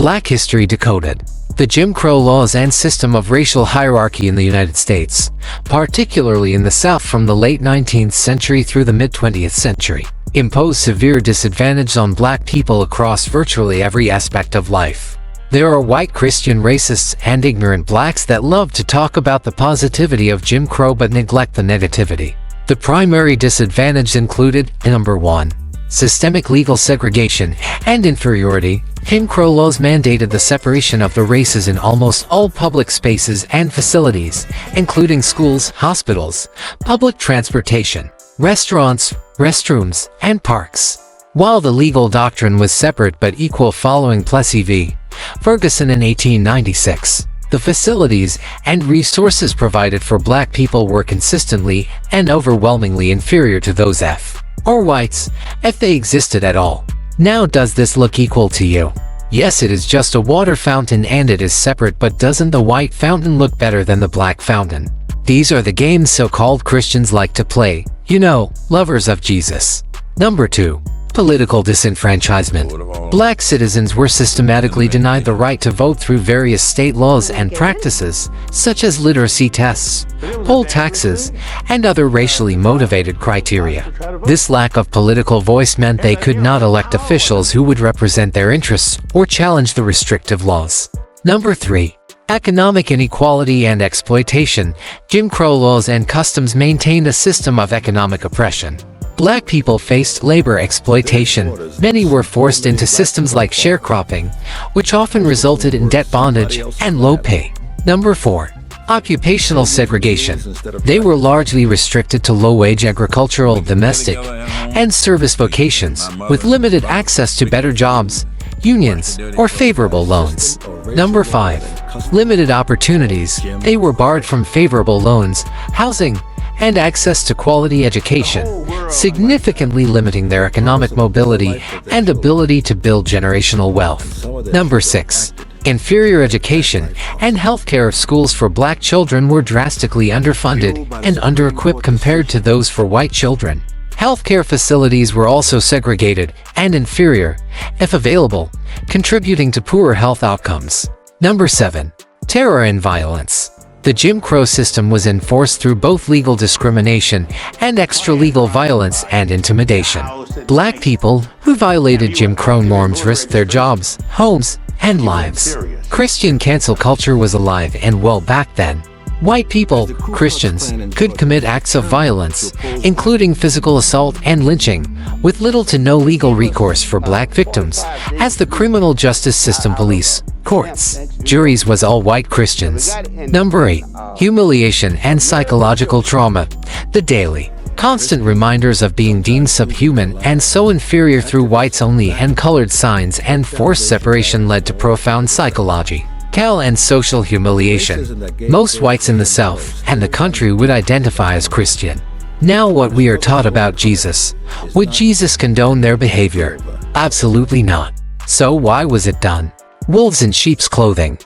Black History Decoded. The Jim Crow laws and system of racial hierarchy in the United States, particularly in the South from the late 19th century through the mid-20th century, imposed severe disadvantage on black people across virtually every aspect of life. There are white Christian racists and ignorant blacks that love to talk about the positivity of Jim Crow but neglect the negativity. The primary disadvantages included, number 1, systemic legal segregation and inferiority. Jim Crow laws mandated the separation of the races in almost all public spaces and facilities, including schools, hospitals, public transportation, restaurants, restrooms, and parks. While the legal doctrine was separate but equal following Plessy v. Ferguson in 1896, the facilities and resources provided for black people were consistently and overwhelmingly inferior to those or whites, if they existed at all. Now, does this look equal to you? Yes, it is just a water fountain and it is separate, but doesn't the white fountain look better than the black fountain? These are the games so-called Christians like to play, you know, lovers of Jesus. Number 2. Political disenfranchisement. Black citizens were systematically denied the right to vote through various state laws and practices, such as literacy tests, poll taxes, and other racially motivated criteria. This lack of political voice meant they could not elect officials who would represent their interests or challenge the restrictive laws. Number 3. Economic inequality and exploitation. Jim Crow laws and customs maintained a system of economic oppression. Black people faced labor exploitation. Many were forced into systems like sharecropping, which often resulted in debt bondage and low pay. Number 4. Occupational segregation. They were largely restricted to low-wage agricultural, domestic, and service vocations, with limited access to better jobs, unions, or favorable loans. Number 5. Limited opportunities. They were barred from favorable loans, housing, and access to quality education, significantly limiting their economic mobility and ability to build generational wealth. Number 6. Inferior education and healthcare. Schools for black children were drastically underfunded and under-equipped compared to those for white children. Healthcare facilities were also segregated and inferior, if available, contributing to poorer health outcomes. Number 7. Terror and violence. The Jim Crow system was enforced through both legal discrimination and extra-legal violence and intimidation. Black people who violated Jim Crow norms risked their jobs, homes, and lives. Christian cancel culture was alive and well back then. White people, Christians, could commit acts of violence, including physical assault and lynching, with little to no legal recourse for black victims, as the criminal justice system, police, courts, juries was all white Christians. Number 8. Humiliation and psychological trauma. The daily, constant reminders of being deemed subhuman and so inferior through whites only and colored signs and forced separation led to profound psychological and social humiliation. Most whites in the South and the country would identify as Christian. Now, what we are taught about Jesus. Would Jesus condone their behavior? Absolutely not. So why was it done? Wolves in sheep's clothing.